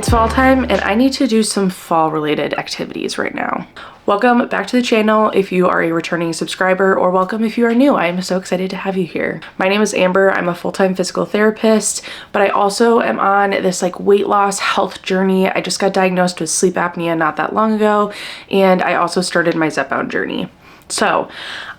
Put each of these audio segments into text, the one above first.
It's fall time and I need to do some fall related activities right now. Welcome back to the channel if you are a returning subscriber, or welcome if you are new. I am so excited to have you here. My name is Amber. I'm a full-time physical therapist, but I also am on this weight loss health journey. I just got diagnosed with sleep apnea not that long ago, and I also started my Zepbound journey. So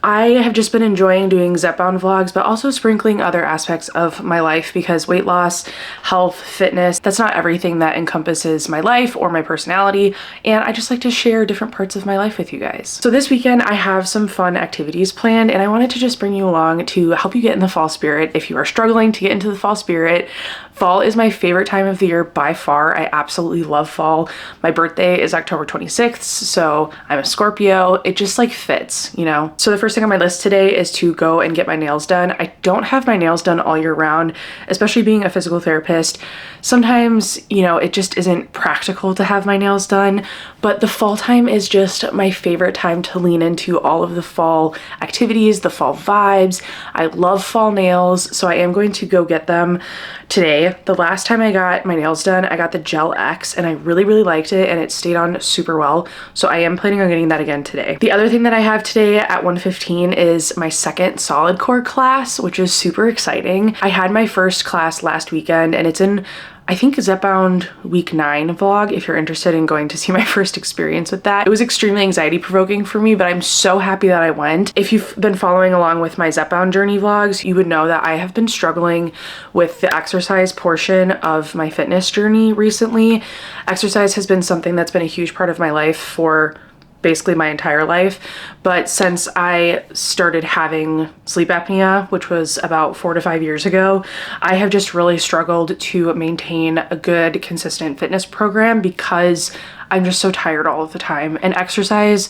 I have just been enjoying doing Zepbound vlogs, but also sprinkling other aspects of my life, because weight loss, health, fitness, that's not everything that encompasses my life or my personality. And I just like to share different parts of my life with you guys. So this weekend I have some fun activities planned, and I wanted to just bring you along to help you get in the fall spirit. If you are struggling to get into the fall spirit, fall is my favorite time of the year by far. I absolutely love fall. My birthday is October 26th, so I'm a Scorpio. It just fits, you know? So the first thing on my list today is to go and get my nails done. I don't have my nails done all year round, especially being a physical therapist. Sometimes, you know, it just isn't practical to have my nails done, but the fall time is just my favorite time to lean into all of the fall activities, the fall vibes. I love fall nails, so I am going to go get them today. The last time I got my nails done, I got the Gel X, and I really liked it, and it stayed on super well. So I am planning on getting that again today. The other thing that I have today at 1:15 is my second solid core class, which is super exciting. I had my first class last weekend, and it's in, I think, Zepbound week 9 vlog if you're interested in going to see my first experience with that. It was extremely anxiety provoking for me, but I'm so happy that I went. If you've been following along with my Zepbound journey vlogs, you would know that I have been struggling with the exercise portion of my fitness journey recently. Exercise has been something that's been a huge part of my life for basically my entire life, but since I started having sleep apnea, which was about 4 to 5 years ago, I have just really struggled to maintain a good, consistent fitness program because I'm just so tired all of the time, and exercise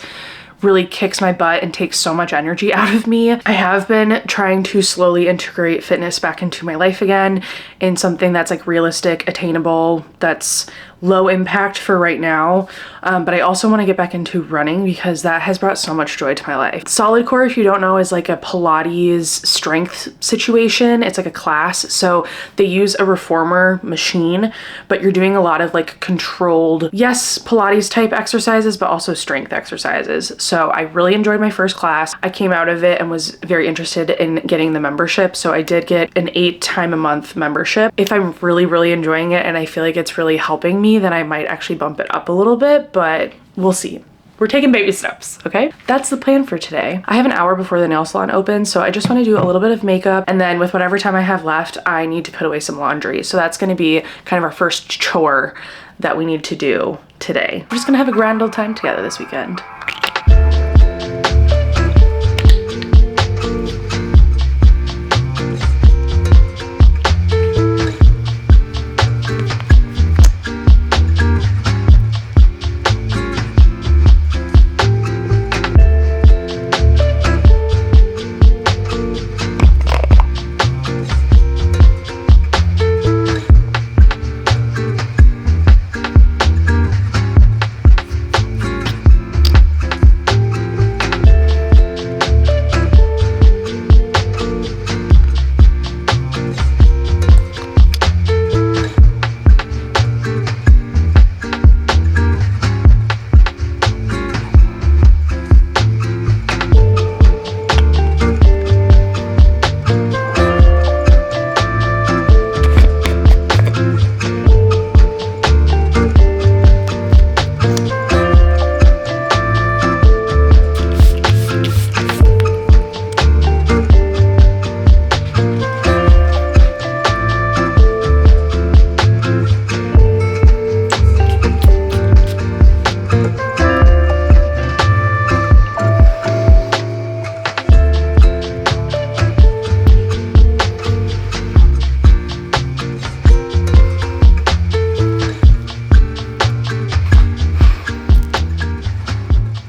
really kicks my butt and takes so much energy out of me. I have been trying to slowly integrate fitness back into my life again in something that's realistic, attainable, that's low impact for right now. But I also want to get back into running because that has brought so much joy to my life. Solid core, if you don't know, is a Pilates strength situation. It's a class. So they use a reformer machine, but you're doing a lot of controlled, yes, Pilates type exercises, but also strength exercises. So I really enjoyed my first class. I came out of it and was very interested in getting the membership. So I did get an 8-time-a-month membership. If I'm really enjoying it and I feel like it's really helping me, then I might actually bump it up a little bit, but we'll see. We're taking baby steps, okay? That's the plan for today. I have an hour before the nail salon opens, so I just want to do a little bit of makeup, and then with whatever time I have left, I need to put away some laundry. So that's gonna be kind of our first chore that we need to do today. We're just gonna have a grand old time together this weekend.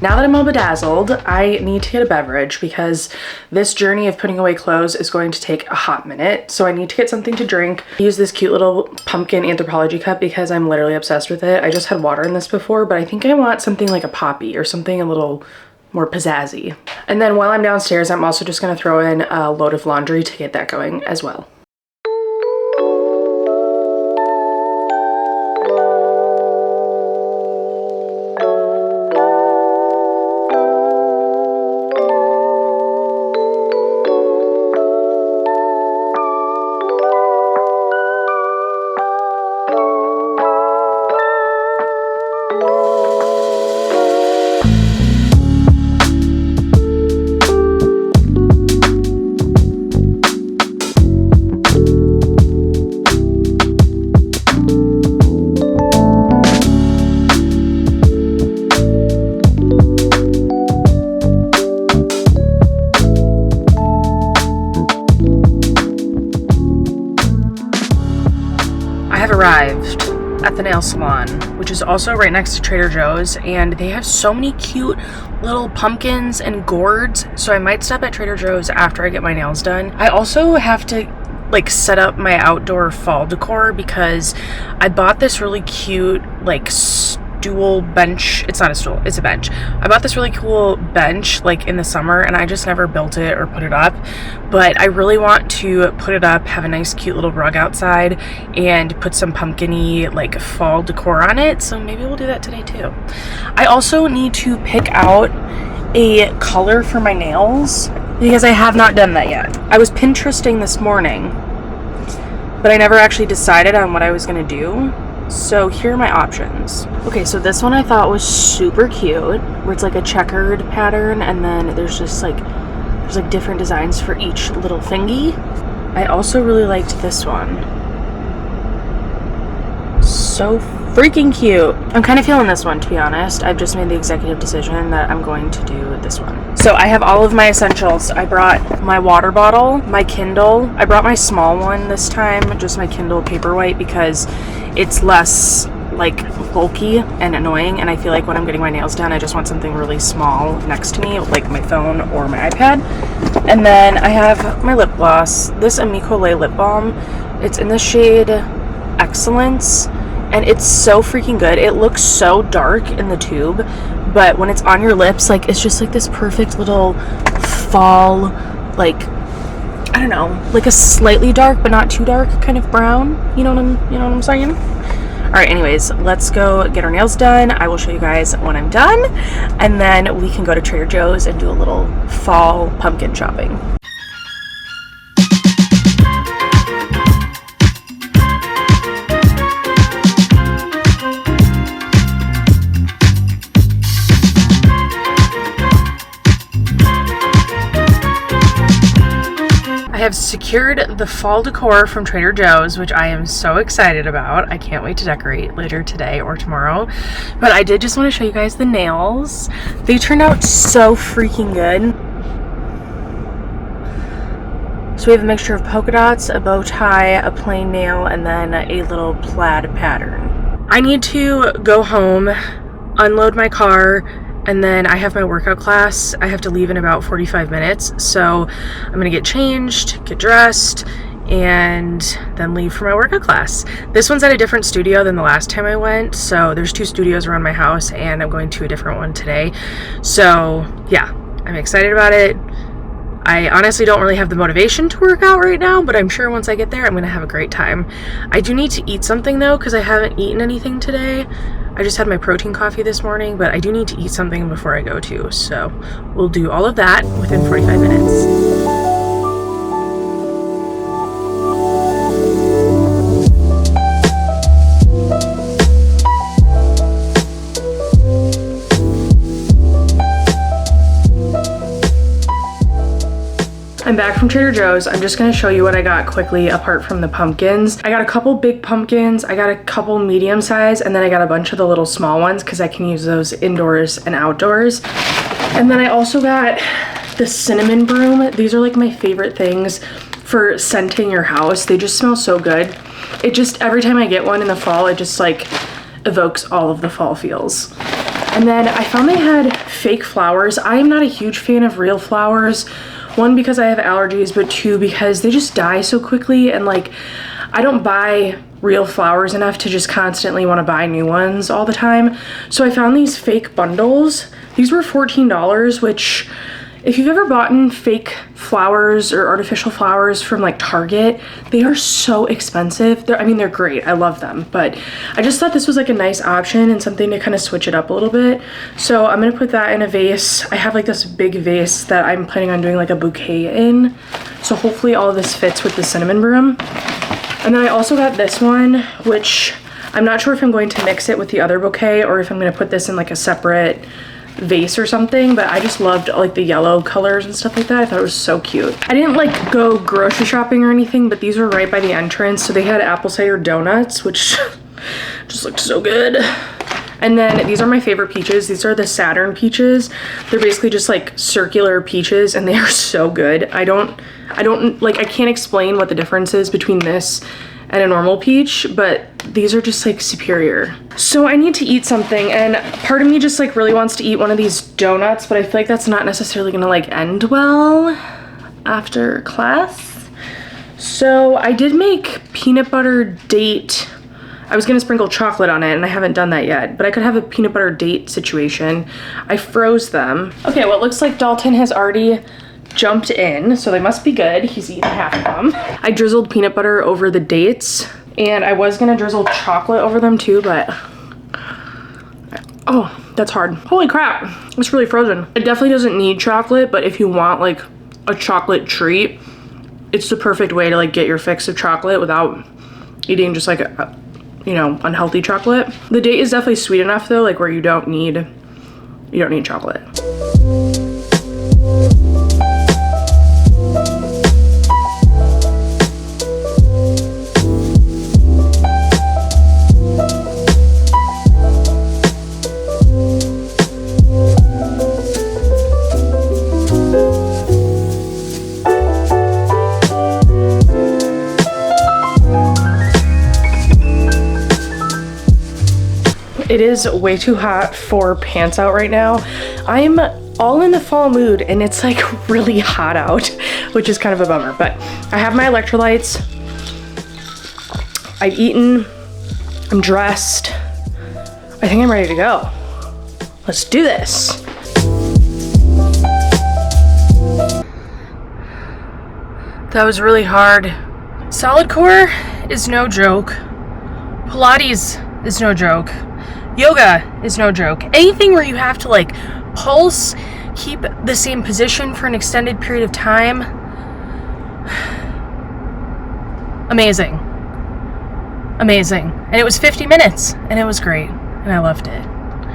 Now that I'm all bedazzled, I need to get a beverage because this journey of putting away clothes is going to take a hot minute. So I need to get something to drink. I use this cute little pumpkin Anthropologie cup because I'm literally obsessed with it. I just had water in this before, but I think I want something like a poppy or something a little more pizzazzy. And then while I'm downstairs, I'm also just gonna throw in a load of laundry to get that going as well. at the nail salon, which is also right next to Trader Joe's, and they have so many cute little pumpkins and gourds, so I might stop at Trader Joe's after I get my nails done. I also have to like set up my outdoor fall decor because I bought this really cute like stool bench. It's not a stool, it's a bench. I bought this really cool bench like in the summer and I just never built it or put it up, but I really want to put it up, have a nice cute little rug outside, and put some pumpkin-y like fall decor on it, so maybe we'll do that today too. I also need to pick out a color for my nails because I have not done that yet. I was Pinteresting this morning, but I never actually decided on what I was gonna do. So here are my options. Okay, so this one I thought was super cute, where it's like a checkered pattern and then there's different designs for each little thingy. I also really liked this one. So freaking cute. I'm kind of feeling this one, to be honest. I've just made the executive decision that I'm going to do this one. So I have all of my essentials. I brought my water bottle, my Kindle. I brought my small one this time, just my Kindle Paperwhite, because it's less like bulky and annoying, and I feel like when I'm getting my nails done I just want something really small next to me, like my phone or my iPad. And then I have my lip gloss, this Amico Lay lip balm. It's in the shade Excellence, and it's so freaking good. It looks so dark in the tube, but when it's on your lips, like it's just like this perfect little fall, like, I don't know, like a slightly dark but not too dark kind of brown. You know what I'm saying? All right, anyways, let's go get our nails done. I will show you guys when I'm done, and then we can go to Trader Joe's and do a little fall pumpkin shopping. I have secured the fall decor from Trader Joe's, which I am so excited about. I can't wait to decorate later today or tomorrow. But I did just want to show you guys the nails. They turned out so freaking good. So we have a mixture of polka dots, a bow tie, a plain nail, and then a little plaid pattern. I need to go home, unload my car, and then I have my workout class. I have to leave in about 45 minutes. So I'm gonna get changed, get dressed, and then leave for my workout class. This one's at a different studio than the last time I went. So there's 2 studios around my house and I'm going to a different one today. So yeah, I'm excited about it. I honestly don't really have the motivation to work out right now, but I'm sure once I get there, I'm gonna have a great time. I do need to eat something though, because I haven't eaten anything today. I just had my protein coffee this morning, but I do need to eat something before I go too. So we'll do all of that within 45 minutes. I'm back from Trader Joe's. I'm just gonna show you what I got quickly apart from the pumpkins. I got a couple big pumpkins, I got a couple medium size, and then I got a bunch of the little small ones because I can use those indoors and outdoors. And then I also got the cinnamon broom. These are like my favorite things for scenting your house. They just smell so good. It just, every time I get one in the fall, it just like evokes all of the fall feels. And then I found they had fake flowers. I am not a huge fan of real flowers. 1, because I have allergies, but 2, because they just die so quickly, and like I don't buy real flowers enough to just constantly want to buy new ones all the time. So I found these fake bundles. These were $14, which if you've ever bought fake flowers or artificial flowers from like Target, they are so expensive. They're great. I love them, but I just thought this was like a nice option and something to kind of switch it up a little bit. So I'm gonna put that in a vase. I have like this big vase that I'm planning on doing like a bouquet in. So hopefully all of this fits with the cinnamon broom. And then I also got this one, which I'm not sure if I'm going to mix it with the other bouquet or if I'm gonna put this in like a separate vase or something, but I just loved like the yellow colors and stuff like that. I thought it was so cute. I didn't like go grocery shopping or anything, but these were right by the entrance. So they had apple cider donuts, which just looked so good. And then these are my favorite peaches. These are the Saturn peaches. They're basically just like circular peaches and they are so good. I can't explain what the difference is between this and a normal peach, but these are just like superior. So I need to eat something, and part of me just like really wants to eat one of these donuts, but I feel like that's not necessarily gonna like end well after class. So I did make peanut butter date. I was gonna sprinkle chocolate on it, and I haven't done that yet, but I could have a peanut butter date situation. I froze them. Okay, well, it looks like Dalton has already jumped in, so they must be good. He's eaten half of them. I drizzled peanut butter over the dates, and I was gonna drizzle chocolate over them too, but oh, that's hard. Holy crap, it's really frozen. It definitely doesn't need chocolate, but if you want like a chocolate treat, it's the perfect way to like get your fix of chocolate without eating just like a, you know, unhealthy chocolate. The date is definitely sweet enough though, like where you don't need chocolate. It is way too hot for pants out right now. I'm all in the fall mood and it's like really hot out, which is kind of a bummer, but I have my electrolytes. I've eaten, I'm dressed. I think I'm ready to go. Let's do this. That was really hard. Solid core is no joke. Pilates is no joke. Yoga is no joke. Anything where you have to like pulse, keep the same position for an extended period of time. Amazing. Amazing. And it was 50 minutes and it was great and I loved it.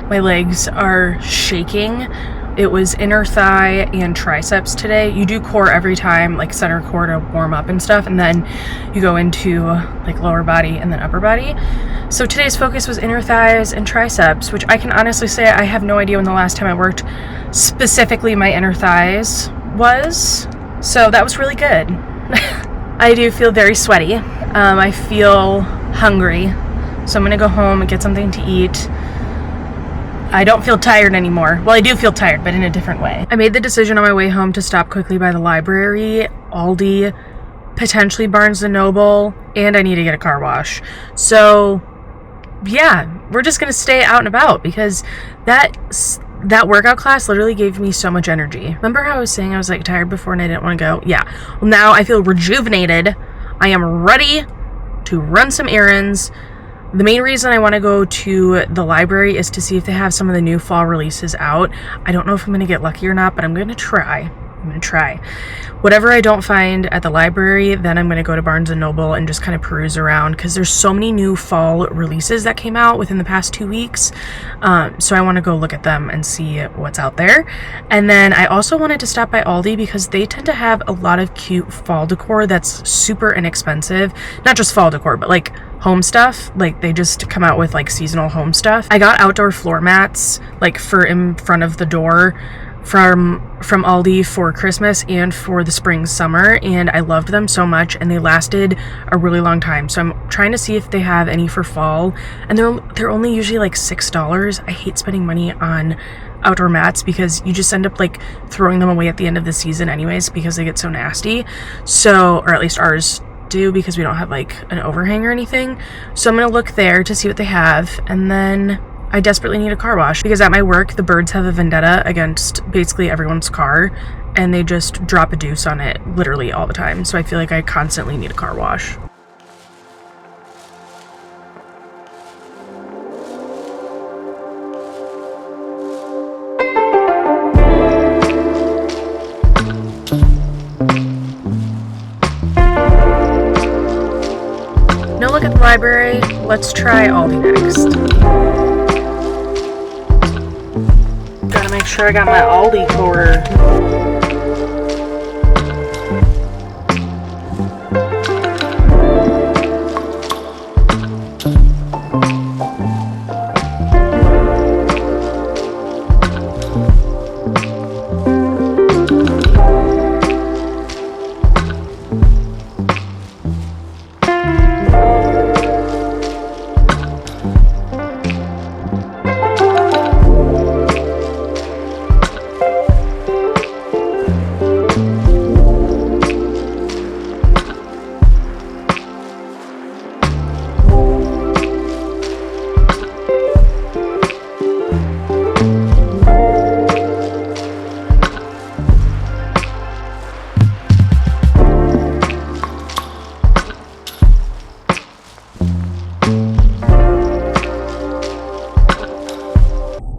My legs are shaking. It was inner thigh and triceps today. You do core every time, like center core to warm up and stuff, and then you go into like lower body and then upper body. So today's focus was inner thighs and triceps, which I can honestly say I have no idea when the last time I worked specifically my inner thighs was. So that was really good. I do feel very sweaty. I feel hungry. So I'm gonna go home and get something to eat. I don't feel tired anymore. Well, I do feel tired, but in a different way. I made the decision on my way home to stop quickly by the library, Aldi, potentially Barnes & Noble, and I need to get a car wash. So, yeah, we're just gonna stay out and about because that workout class literally gave me so much energy. Remember how I was saying I was like tired before and I didn't want to go? Yeah. Well, now I feel rejuvenated. I am ready to run some errands. The main reason I want to go to the library is to see if they have some of the new fall releases out. I don't know if I'm going to get lucky or not, but I'm going to try. Whatever I don't find at the library, then I'm going to go to Barnes & Noble and just kind of peruse around because there's so many new fall releases that came out within the past 2 weeks. So I want to go look at them and see what's out there. And then I also wanted to stop by Aldi because they tend to have a lot of cute fall decor that's super inexpensive. Not just fall decor, but like home stuff. Like they just come out with like seasonal home stuff. I got outdoor floor mats like for in front of the door from Aldi for Christmas and for the spring summer, and I loved them so much and they lasted a really long time. So I'm trying to see if they have any for fall, and they're only usually like $6. I hate spending money on outdoor mats because you just end up like throwing them away at the end of the season anyways because they get so nasty. So, or at least ours do because we don't have like an overhang or anything. So I'm gonna look there to see what they have, and then I desperately need a car wash because at my work, the birds have a vendetta against basically everyone's car and they just drop a deuce on it literally all the time. So I feel like I constantly need a car wash. No look at the library. Let's try Aldi next. Gotta make sure I got my Aldi core.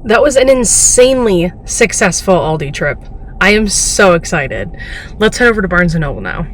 That was an insanely successful Aldi trip. I am so excited. Let's head over to Barnes & Noble now.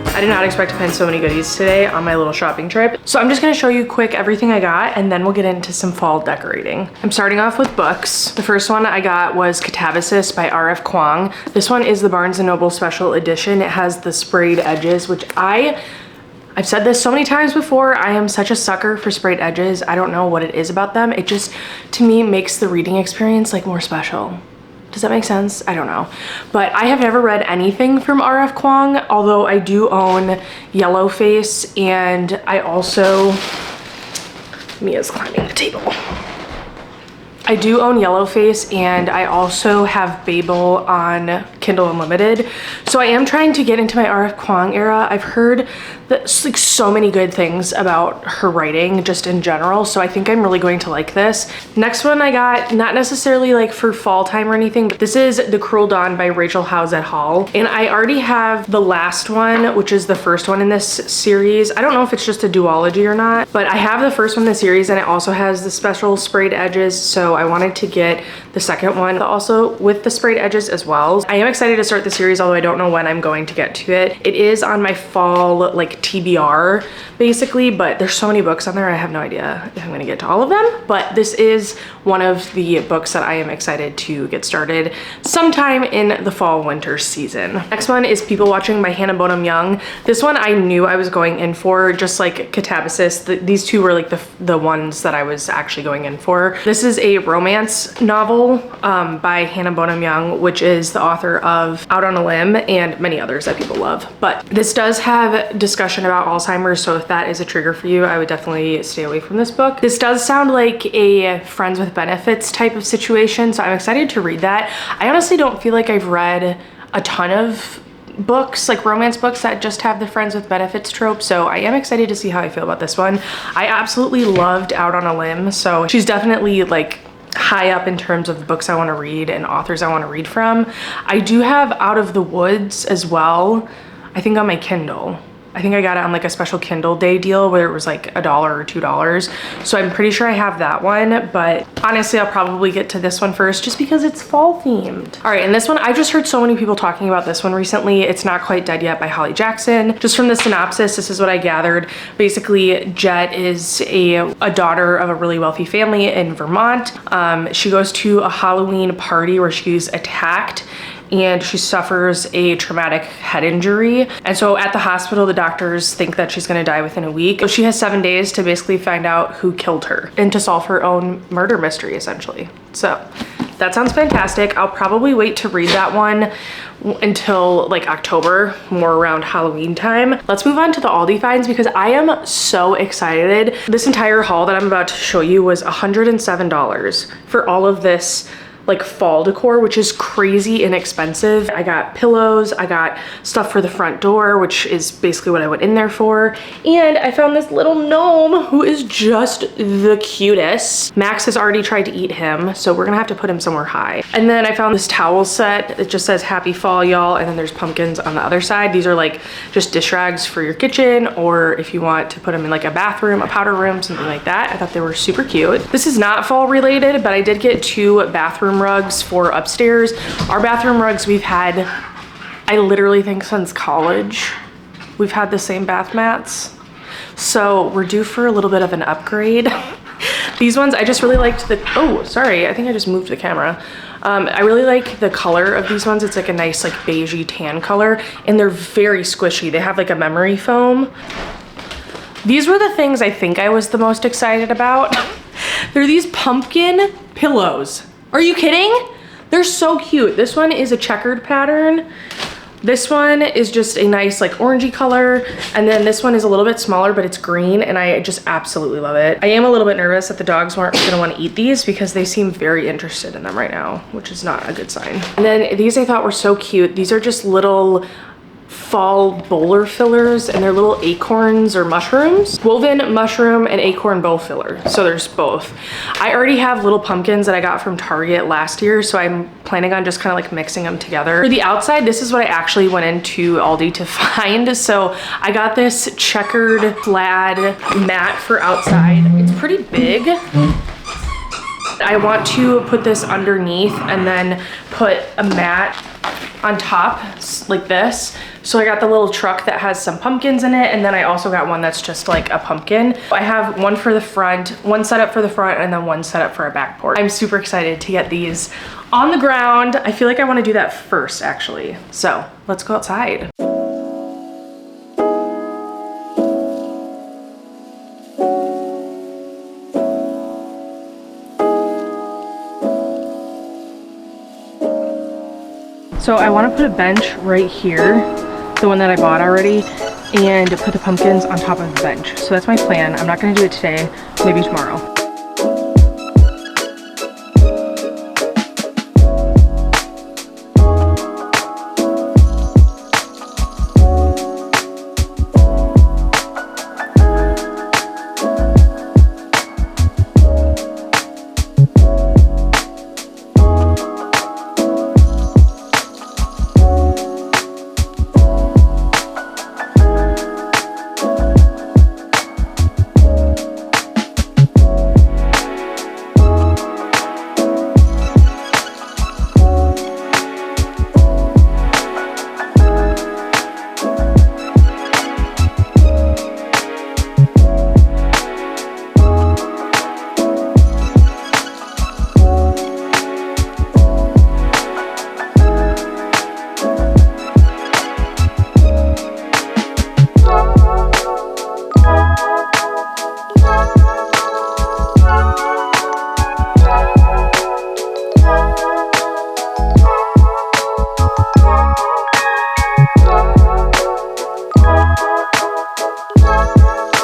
I did not expect to find so many goodies today on my little shopping trip. So I'm just gonna show you quick everything I got and then we'll get into some fall decorating. I'm starting off with books. The first one I got was Catabasis by R.F. Kuang. This one is the Barnes & Noble special edition. It has the sprayed edges, which I've said this so many times before, I am such a sucker for sprayed edges. I don't know what it is about them. It just, to me, makes the reading experience like more special. Does that make sense? I don't know. But I have never read anything from R.F. Kuang, although I do own Yellowface, and I also, Mia's climbing the table. I do own Yellowface, and I also have Babel on Kindle Unlimited. So I am trying to get into my R.F. Kuang era. I've heard that like so many good things about her writing just in general. So I think I'm really going to like this. Next one I got, not necessarily like for fall time or anything, but this is The Cruel Dawn by Rachel Howes et al. And I already have the last one, which is the first one in this series. I don't know if it's just a duology or not, but I have the first one in the series and it also has the special sprayed edges. So I wanted to get the second one also with the sprayed edges as well. I am excited to start the series, although I don't know when I'm going to get to it. It is on my fall like TBR basically, but there's so many books on there. I have no idea if I'm gonna get to all of them, but this is one of the books that I am excited to get started sometime in the fall winter season. Next one is People Watching by Hannah Bonham Young. This one I knew I was going in for, just like Catabasis. These two were like the ones that I was actually going in for. This is a romance novel by Hannah Bonham Young, which is the author of Out on a Limb and many others that people love. But this does have discussion about Alzheimer's, so if that is a trigger for you, I would definitely stay away from this book. This does sound like a friends with benefits type of situation, so I'm excited to read that. I honestly don't feel like I've read a ton of books, like romance books that just have the friends with benefits trope, so I am excited to see how I feel about this one. I absolutely loved Out on a Limb, so she's definitely like high up in terms of the books I want to read and authors I want to read from. I do have Out of the Woods as well, I think on my Kindle. I think I got it on like a special Kindle day deal where it was like $1 or $2. So I'm pretty sure I have that one, but honestly, I'll probably get to this one first just because it's fall themed. All right, and this one, I've just heard so many people talking about this one recently. It's Not Quite Dead Yet by Holly Jackson. Just from the synopsis, this is what I gathered. Basically, Jet is a daughter of a really wealthy family in Vermont. She goes to a Halloween party where she's attacked and she suffers a traumatic head injury. And so at the hospital, the doctors think that she's gonna die within a week. So she has 7 days to basically find out who killed her and to solve her own murder mystery, essentially. So that sounds fantastic. I'll probably wait to read that one until like October, more around Halloween time. Let's move on to the Aldi finds because I am so excited. This entire haul that I'm about to show you was $107 for all of this like fall decor, which is crazy inexpensive. I got pillows, I got stuff for the front door, which is basically what I went in there for. And I found this little gnome who is just the cutest. Max has already tried to eat him, so we're gonna have to put him somewhere high. And then I found this towel set. It just says happy fall, y'all. And then there's pumpkins on the other side. These are like just dish rags for your kitchen, or if you want to put them in like a bathroom, a powder room, something like that. I thought they were super cute. This is not fall related, but I did get 2 bathroom rugs for upstairs. Our bathroom rugs we've had I literally think since college, we've had the same bath mats. So we're due for a little bit of an upgrade. These ones, I just really liked the, oh, sorry, I think I just moved the camera. I really like the color of these ones. It's like a nice like beigey tan color, and they're very squishy. They have like a memory foam. These were the things I think I was the most excited about. They're these pumpkin pillows. Are you kidding? They're so cute. This one is a checkered pattern. This one is just a nice like orangey color. And then this one is a little bit smaller, but it's green, and I just absolutely love it. I am a little bit nervous that the dogs aren't gonna wanna eat these because they seem very interested in them right now, which is not a good sign. And then these I thought were so cute. These are just little fall bowler fillers, and they're little acorns or mushrooms. Woven mushroom and acorn bowl filler. So there's both. I already have little pumpkins that I got from Target last year, so I'm planning on just kind of like mixing them together. For the outside, this is what I actually went into Aldi to find. So I got this checkered plaid mat for outside. It's pretty big. I want to put this underneath and then put a mat on top like this. So I got the little truck that has some pumpkins in it, and then I also got one that's just like a pumpkin. I have one for the front, one set up for the front, and then one set up for a back porch. I'm super excited to get these on the ground. I feel like I want to do that first actually. So let's go outside. So I want to put a bench right here, the one that I bought already, and put the pumpkins on top of the bench. So that's my plan. I'm not going to do it today, maybe tomorrow.